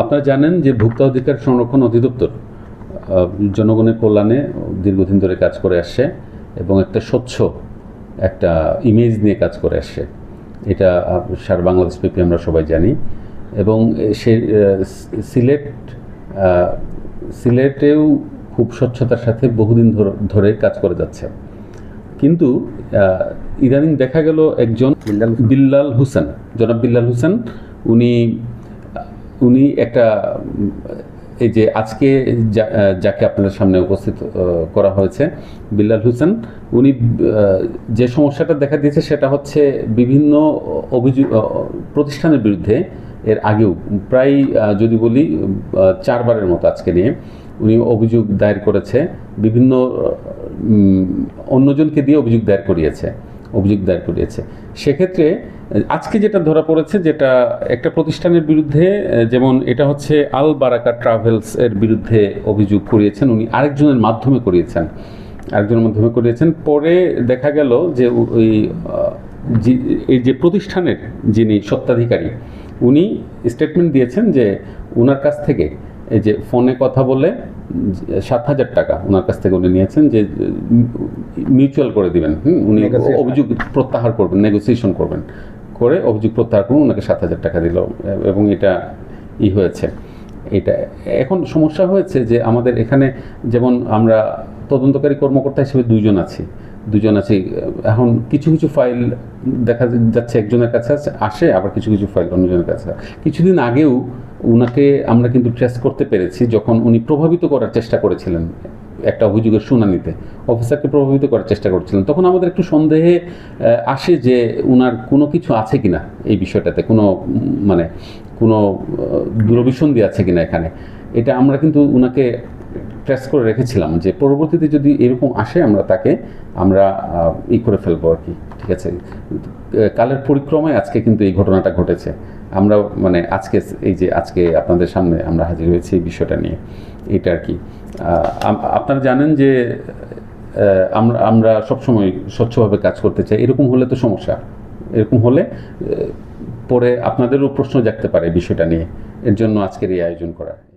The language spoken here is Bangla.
আপনারা জানেন যে ভোক্তা অধিকার সংরক্ষণ অধিদপ্তর জনগণের কল্যাণে দীর্ঘদিন ধরে কাজ করে আসছে এবং একটা স্বচ্ছ একটা ইমেজ নিয়ে কাজ করে আসছে। এটা সারা বাংলাদেশ ব্যাপী আমরা সবাই জানি। এবং সে সিলেটেও খুব স্বচ্ছতার সাথে বহুদিন ধরে কাজ করে যাচ্ছে। কিন্তু ইদানিং দেখা গেল একজন বিল্লাল হোসেন, জনাব বিল্লাল হোসেন, উনি একটা এই যে আজকে যাকে আপনাদের সামনে উপস্থিত করা হয়েছে, বিল্লাল হোসেন, উনি যে সমস্যাটা দেখা দিয়েছে সেটা হচ্ছে বিভিন্ন অভিযোগ প্রতিষ্ঠানের বিরুদ্ধে এর আগেও প্রায় যদি বলি 4 বারের মতো আজকে নিয়ে উনি অভিযোগ দায়ের করেছে, বিভিন্ন অন্যজনকে দিয়ে অভিযোগ দায়ের করিয়েছে। সেক্ষেত্রে আজকে যেটা ধরা পড়েছে, যেটা একটা প্রতিষ্ঠানের বিরুদ্ধে, যেমন এটা হচ্ছে আল বারাকা ট্রাভেলস এর বিরুদ্ধে অভিযোগ করিয়েছেন উনি, আরেকজনের মাধ্যমে করিয়েছেন। পরে দেখা গেল যে এই যে প্রতিষ্ঠানের যিনি স্বত্বাধিকারী, উনি স্টেটমেন্ট দিয়েছেন যে ওনার কাছ থেকে এই যে ফোনে কথা বলে 7,000 টাকা ওনার কাছ থেকে উনি নিয়েছেন, যে মিউচুয়াল করে দিবেন, উনি অভিযোগ প্রত্যাহার করবেন, নেগোসিয়েশন করবেন, করে অভিযোগ প্রত্যাহার করুন, ওনাকে 7,000 টাকা দিল এবং এটা হয়েছে। এটা এখন সমস্যা হয়েছে যে আমাদের এখানে যেমন আমরা তদন্তকারী কর্মকর্তা হিসেবে দুজন আছি। এখন কিছু ফাইল দেখা যাচ্ছে একজনের কাছে আসে, আবার কিছু ফাইল অন্যজনের কাছে। কিছুদিন আগেও উনাকে আমরা কিন্তু ট্রেস করতে পেরেছি, যখন উনি প্রভাবিত করার চেষ্টা করেছিলেন একটা অভিযোগের শুনানিতে, অফিসারকে প্রভাবিত করার চেষ্টা করছিলেন। তখন আমাদের একটু সন্দেহে আসে যে উনার কোনো কিছু আছে কিনা এই বিষয়টাতে, কোনো দুরভিসন্ধি আছে কিনা এখানে। এটা আমরা কিন্তু উনাকে ট্রেস করে রেখেছিলাম যে পরবর্তীতে যদি এরকম আসে আমরা তাকে করে ফেলবো আর কি। ঠিক আছে, কালের পরিক্রমায় আজকে কিন্তু এই ঘটনাটা ঘটেছে। আমরা আজকে আপনাদের সামনে আমরা হাজির হয়েছি এই বিষয়টা নিয়ে। এটা আর কি, আপনারা জানেন যে আমরা সবসময় স্বচ্ছভাবে কাজ করতে চাই। এরকম হলে তো সমস্যা, এরকম হলে পরে আপনাদেরও প্রশ্ন জাগতে পারে বিষয়টা নিয়ে। এর জন্য আজকের এই আয়োজন করা।